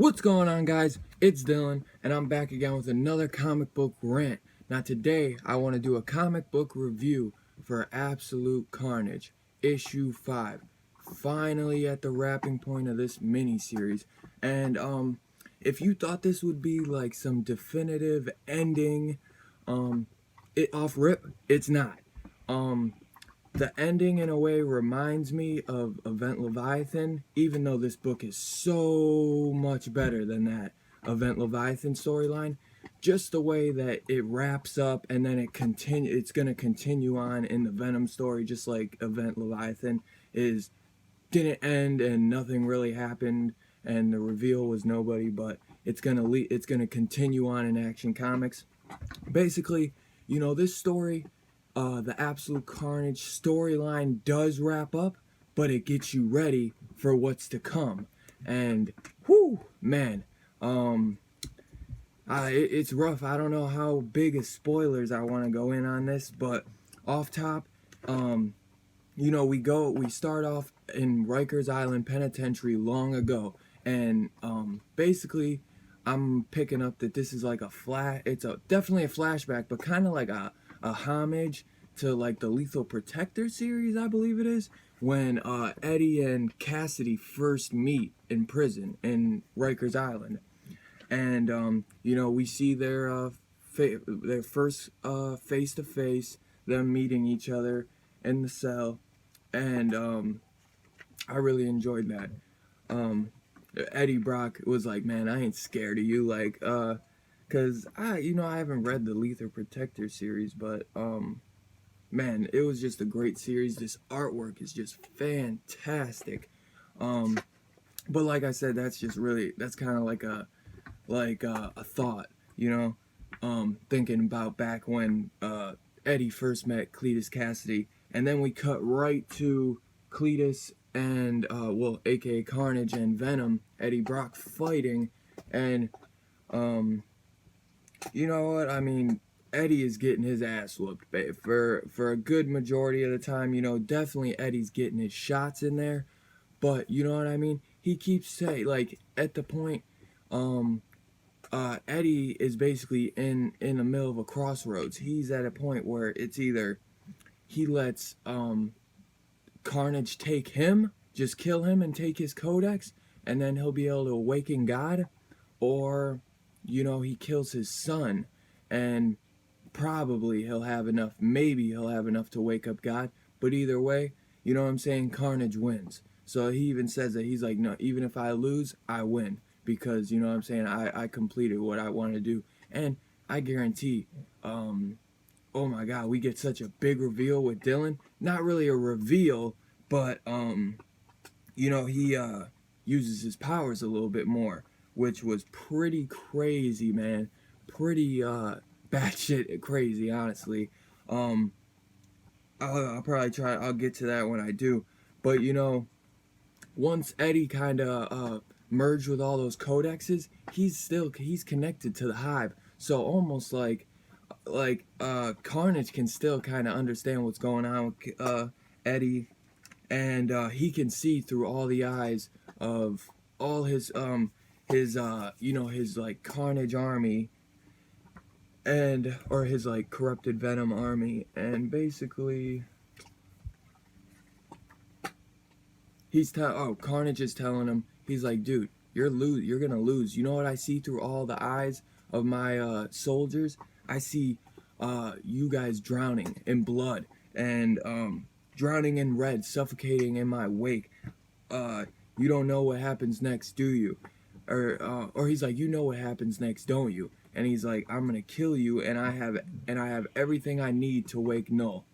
What's going on, guys? It's Dylan, and I'm back again with another comic book rant. Now today, I want to do a comic book review for Absolute Carnage, issue 5. Finally at the wrapping point of this mini-series. And, if you thought this would be like some definitive ending, it off rip, it's not. The ending, in a way, reminds me of Event Leviathan, even though this book is so much better than that Event Leviathan storyline. Just the way that it wraps up and then it's going to continue on in the Venom story, just like Event Leviathan didn't end and nothing really happened and the reveal was nobody, but it's going to continue on in Action Comics. Basically, this story, the Absolute Carnage storyline does wrap up, but it gets you ready for what's to come. And whoo, man, it's rough. I don't know how big of spoilers I want to go in on this, but off top, we start off in Rikers Island Penitentiary long ago, and basically, I'm picking up that this is like it's definitely a flashback, but kind of like a homage to like the Lethal Protector series, I believe it is, when Eddie and Cassidy first meet in prison in Rikers Island. And we see their first face-to-face, them meeting each other in the cell, and I really enjoyed that. Eddie Brock was like, man, I ain't scared of you, like, cause I haven't read the Lethal Protector series, but man, it was just a great series. This artwork is just fantastic. But like I said, that's kind of like a thought, thinking about back when Eddie first met Cletus Cassidy, and then we cut right to Cletus and aka Carnage and Venom, Eddie Brock fighting, and you know what? I mean, Eddie is getting his ass whooped for a good majority of the time. Definitely Eddie's getting his shots in there, but you know what I mean? He keeps saying, like, at the point, Eddie is basically in the middle of a crossroads. He's at a point where it's either he lets Carnage take him, just kill him and take his codex, and then he'll be able to awaken God, or he kills his son, and probably maybe he'll have enough to wake up God, but either way, you know what I'm saying, Carnage wins. So he even says that, he's like, no, even if I lose, I win, because, you know what I'm saying, I completed what I want to do, and I guarantee, oh my god, we get such a big reveal with Dylan. Not really a reveal, but, he uses his powers a little bit more, which was pretty crazy, man. Pretty, batshit crazy, honestly. I'll get to that when I do. But, once Eddie kind of, merged with all those codexes, he's connected to the Hive. So almost like Carnage can still kind of understand what's going on with Eddie, and he can see through all the eyes of all his like Carnage army, or his like corrupted Venom army, and basically Carnage is telling him, he's like, dude, you're gonna lose. You know what I see through all the eyes of my soldiers? I see you guys drowning in blood, and drowning in red, suffocating in my wake. You don't know what happens next, do you? Or he's like, you know what happens next, don't you? And he's like, I'm gonna kill you, and I have everything I need to wake Null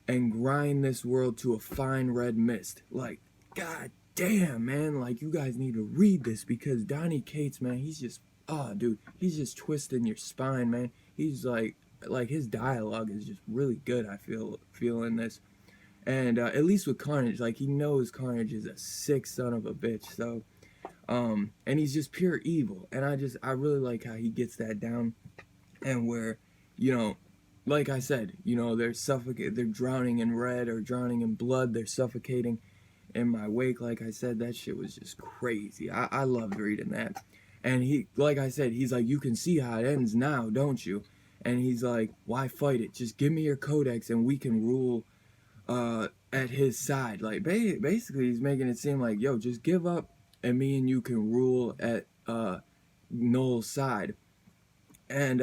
and grind this world to a fine red mist. Like, god damn, man, like, you guys need to read this, because Donny Cates, man, he's just, dude, he's just twisting your spine, man. He's like his dialogue is just really good, I feel in this. And at least with Carnage, like, he knows Carnage is a sick son of a bitch, so and he's just pure evil, and I really like how he gets that down, and where, like I said, they're drowning in red or drowning in blood, they're suffocating in my wake. Like I said, that shit was just crazy. I loved reading that. And he, like I said, he's like, you can see how it ends now, don't you? And he's like, why fight it? Just give me your codex and we can rule at his side. Like, basically, he's making it seem like, yo, just give up and me and you can rule at Noel's side. And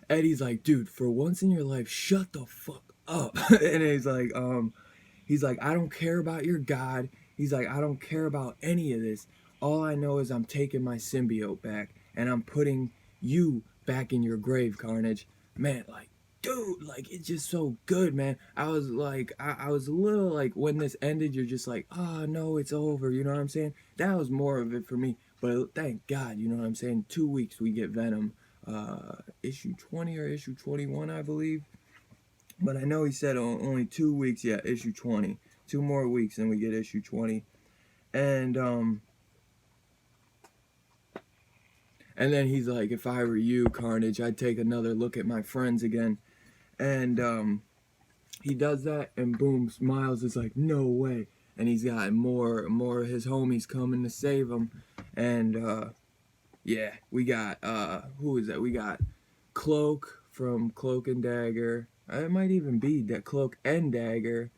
Eddie's like, dude, for once in your life, shut the fuck up. And he's like, I don't care about your god. He's like, I don't care about any of this. All I know is I'm taking my symbiote back and I'm putting you back in your grave, Carnage. Man, like, dude, like, it's just so good, man. I was like, I was a little like, when this ended, you're just like, oh no, it's over. You know what I'm saying? That was more of it for me. But thank God, you know what I'm saying? 2 weeks we get Venom. Issue 20 or issue 21, I believe. But I know he said only 2 weeks. Yeah, issue 20. 2 more weeks and we get issue 20. And then he's like, if I were you, Carnage, I'd take another look at my friends again. And he does that, and boom, Miles is like, no way. And he's got more of his homies coming to save him. And yeah, we got who is that? We got Cloak from Cloak and Dagger. It might even be that Cloak and Dagger.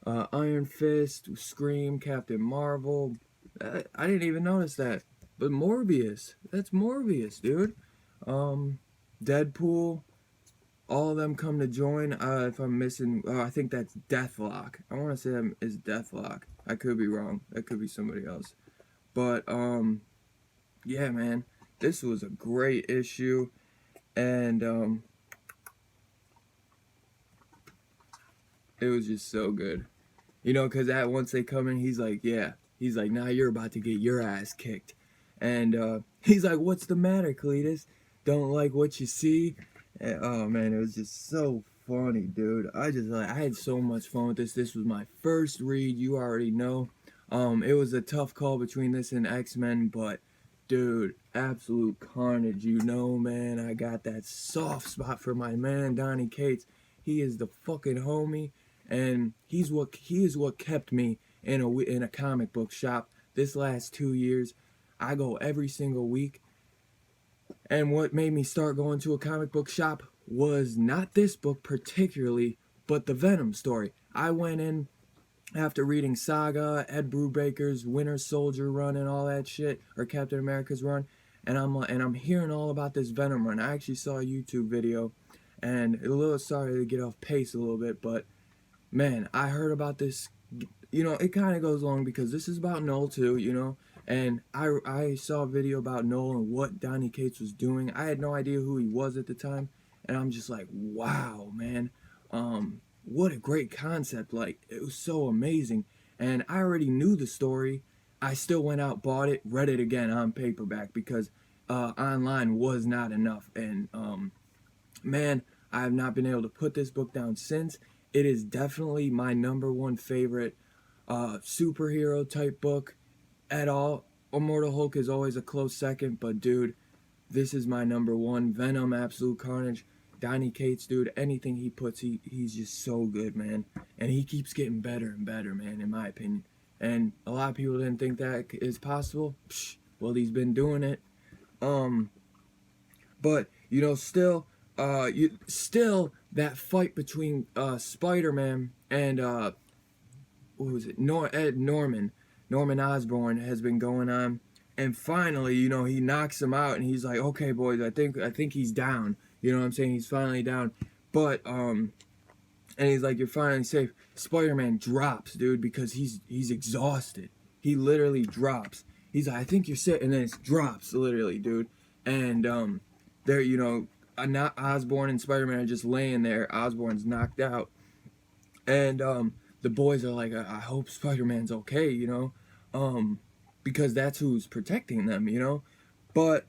Iron Fist, Scream, Captain Marvel. I didn't even notice that. But Morbius. That's Morbius, dude. Deadpool. All of them come to join. If I'm missing, I think that's Deathlock. I want to say that is Deathlock. I could be wrong. That could be somebody else. But yeah, man, this was a great issue, and it was just so good. You know, because once they come in, he's like, now you're about to get your ass kicked. And he's like, what's the matter, Cletus? Don't like what you see? And, oh, man, it was just so funny, dude. I had so much fun with this. This was my first read, you already know. It was a tough call between this and X-Men, but, dude, absolute carnage. You know, man, I got that soft spot for my man, Donny Cates. He is the fucking homie, and he is what kept me in a comic book shop this last 2 years. I go every single week, and what made me start going to a comic book shop was not this book particularly, but the Venom story. I went in after reading Saga, Ed Brubaker's Winter Soldier run and all that shit, or Captain America's run, and I'm hearing all about this Venom run. I actually saw a YouTube video, and a little sorry to get off pace a little bit, but man, I heard about this. You know, it kind of goes along because this is about Noel too, you know. And I saw a video about Noel and what Donny Cates was doing. I had no idea who he was at the time. And I'm just like, wow, man. What a great concept. Like, it was so amazing. And I already knew the story. I still went out, bought it, read it again on paperback because online was not enough. And, man, I have not been able to put this book down since. It is definitely my #1 favorite superhero type book at all. Immortal Hulk is always a close second, but dude, this is my #1. Venom, absolute carnage. Donny Cates, dude, anything he puts, he's just so good, man. And he keeps getting better and better, man, in my opinion. And a lot of people didn't think that is possible. Psh, well, he's been doing it. But you know, still that fight between Spider-Man and what was it? Norman Osborn has been going on, and finally, you know, he knocks him out, and he's like, "Okay, boys, I think he's down." You know what I'm saying? He's finally down, but and he's like, "You're finally safe." Spider-Man drops, dude, because he's exhausted. He literally drops. He's like, "I think you're sick," and then it drops, literally, dude. And there, you know, not Osborn and Spider-Man are just laying there. Osborn's knocked out, and the boys are like, I hope Spider-Man's okay, you know, because that's who's protecting them, you know. But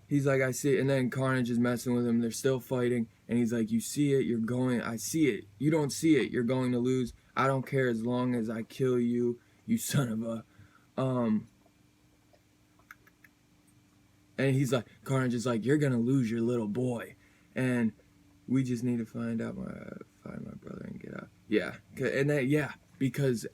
he's like, I see it, and then Carnage is messing with him. They're still fighting, and he's like, you see it, you're going. I see it. You don't see it. You're going to lose. I don't care as long as I kill you, you son of a. And he's like, Carnage is like, you're gonna lose your little boy, and we just need to find my brother and get out. Yeah, and that, yeah, because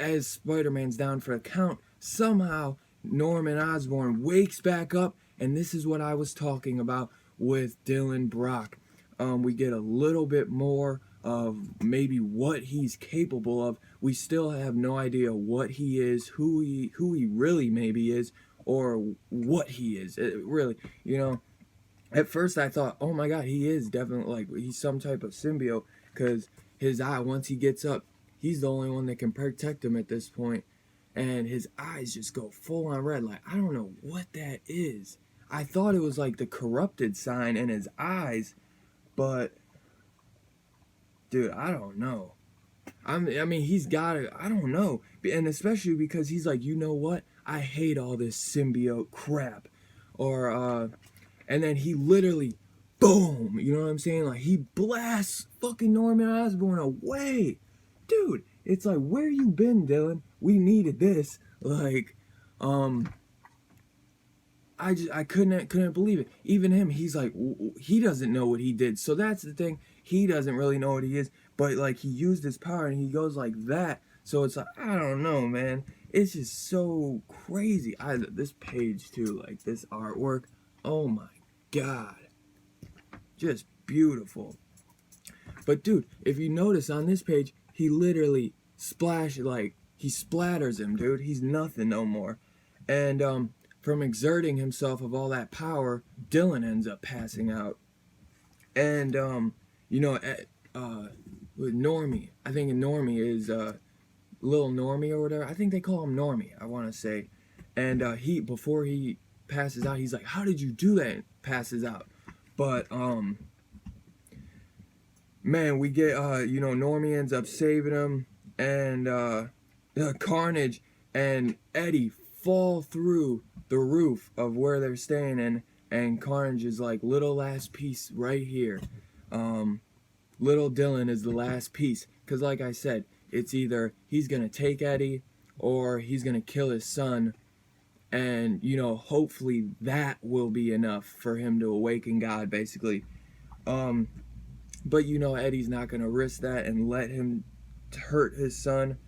as Spider-Man's down for the count, somehow Norman Osborn wakes back up, and this is what I was talking about with Dylan Brock. We get a little bit more of maybe what he's capable of. We still have no idea what he is, who he really maybe is, or what he is. Really, at first I thought, oh my god, he is definitely, like, he's some type of symbiote, because his eye, once he gets up, he's the only one that can protect him at this point, and his eyes just go full on red. Like, I don't know what that is. I thought it was like the corrupted sign in his eyes, but dude, I don't know. I mean, he's got it. I don't know, and especially because he's like, you know what? I hate all this symbiote crap, or and then he literally, boom. You know what I'm saying? Like, he blasts fucking Norman Osborn away, dude. It's like, where you been, Dylan? We needed this. Like, I couldn't believe it. Even him, he's like, he doesn't know what he did. So that's the thing. He doesn't really know what he is. But, like, he used his power and he goes like that. So it's like, I don't know, man. It's just so crazy. This page, too, like, this artwork. Oh, my God. Just beautiful. But, dude, if you notice on this page, he literally he splatters him, dude. He's nothing no more. And, from exerting himself of all that power, Dylan ends up passing out. And, with Normie, I think Normie is, Little Normie or whatever. I think they call him Normie, I want to say. And, before he passes out, he's like, how did you do that? And passes out. But, man, we get, Normie ends up saving him, and, Carnage and Eddie fall through the roof of where they're staying in, and Carnage is like, little last piece right here. Little Dylan is the last piece, because like I said, it's either he's gonna take Eddie or he's gonna kill his son, and hopefully that will be enough for him to awaken God, basically. But Eddie's not gonna risk that and let him hurt his son.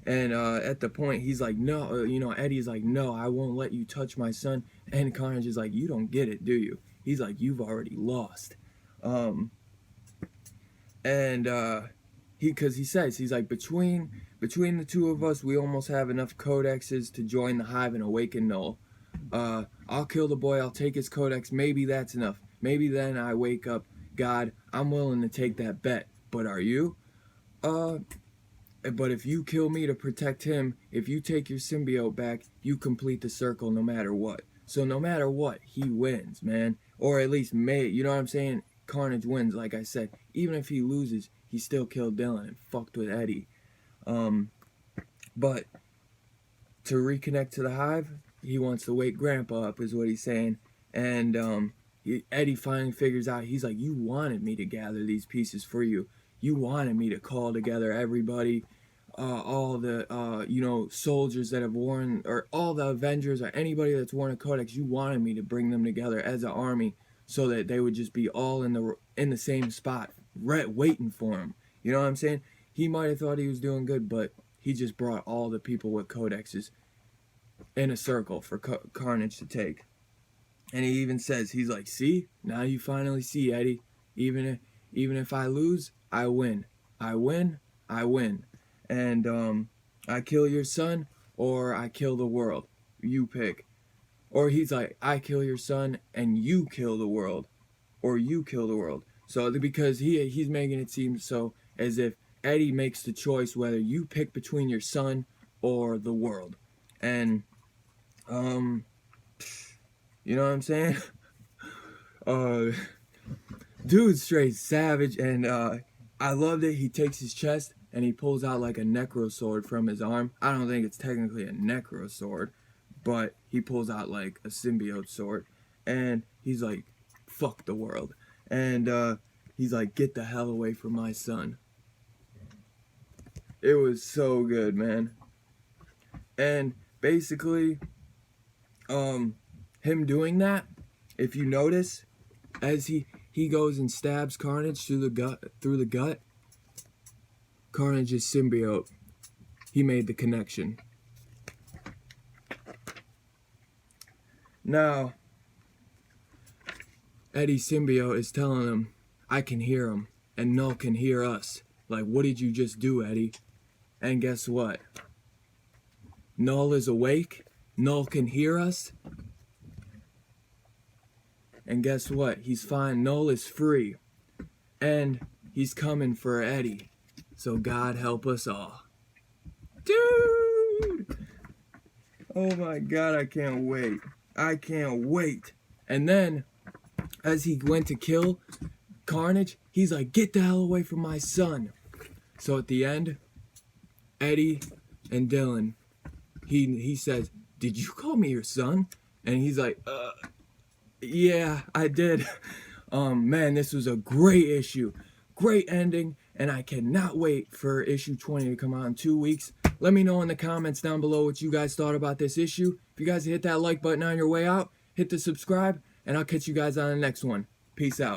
And at the point, he's like, no, Eddie's like, no, I won't let you touch my son. And Carnage is like, you don't get it, do you? He's like, you've already lost. Because he says, he's like, between the two of us, we almost have enough codexes to join the Hive and awaken Null. I'll kill the boy, I'll take his codex, maybe that's enough. Maybe then I wake up God. I'm willing to take that bet. But are you? But if you kill me to protect him, if you take your symbiote back, you complete the circle no matter what. So no matter what, he wins, man. Or at least you know what I'm saying? Carnage wins, like I said. Even if he loses, he still killed Dylan and fucked with Eddie. But to reconnect to the Hive, he wants to wake Grandpa up, is what he's saying. And Eddie finally figures out, he's like, you wanted me to gather these pieces for you. You wanted me to call together everybody, all the, soldiers that have worn, or all the Avengers, or anybody that's worn a codex. You wanted me to bring them together as an army so that they would just be all in the same spot, waiting for him. You know what I'm saying? He might have thought he was doing good, but he just brought all the people with codexes in a circle for Carnage to take. And he even says, he's like, see? Now you finally see, Eddie. Even if I lose, I win. I win. I win. And I kill your son, or I kill the world. You pick. Or he's like, I kill your son, and you kill the world. Or you kill the world. So because he's making it seem so as if Eddie makes the choice whether you pick between your son or the world. And, you know what I'm saying? Dude's straight savage, and I loved it. He takes his chest and he pulls out like a necro sword from his arm. I don't think it's technically a necro sword, but he pulls out like a symbiote sword, and he's like, fuck the world. And he's like, get the hell away from my son. It was so good, man. And basically, him doing that, if you notice, as he goes and stabs Carnage through the gut, Carnage's symbiote he made the connection. Now, Eddie Symbiote is telling him, I can hear him, and Null can hear us. Like, what did you just do, Eddie? And guess what? Null is awake, Null can hear us, and guess what? He's fine, Null is free, and he's coming for Eddie. So God help us all. Dude! Oh my God, I can't wait. I can't wait. And then, as he went to kill Carnage, he's like, get the hell away from my son. So at the end, Eddie and Dylan, he says, did you call me your son? And he's like, yeah, I did. Man, this was a great issue. Great ending, and I cannot wait for issue 20 to come out in 2 weeks. Let me know in the comments down below what you guys thought about this issue. If you guys hit that like button on your way out, hit the subscribe, and I'll catch you guys on the next one. Peace out.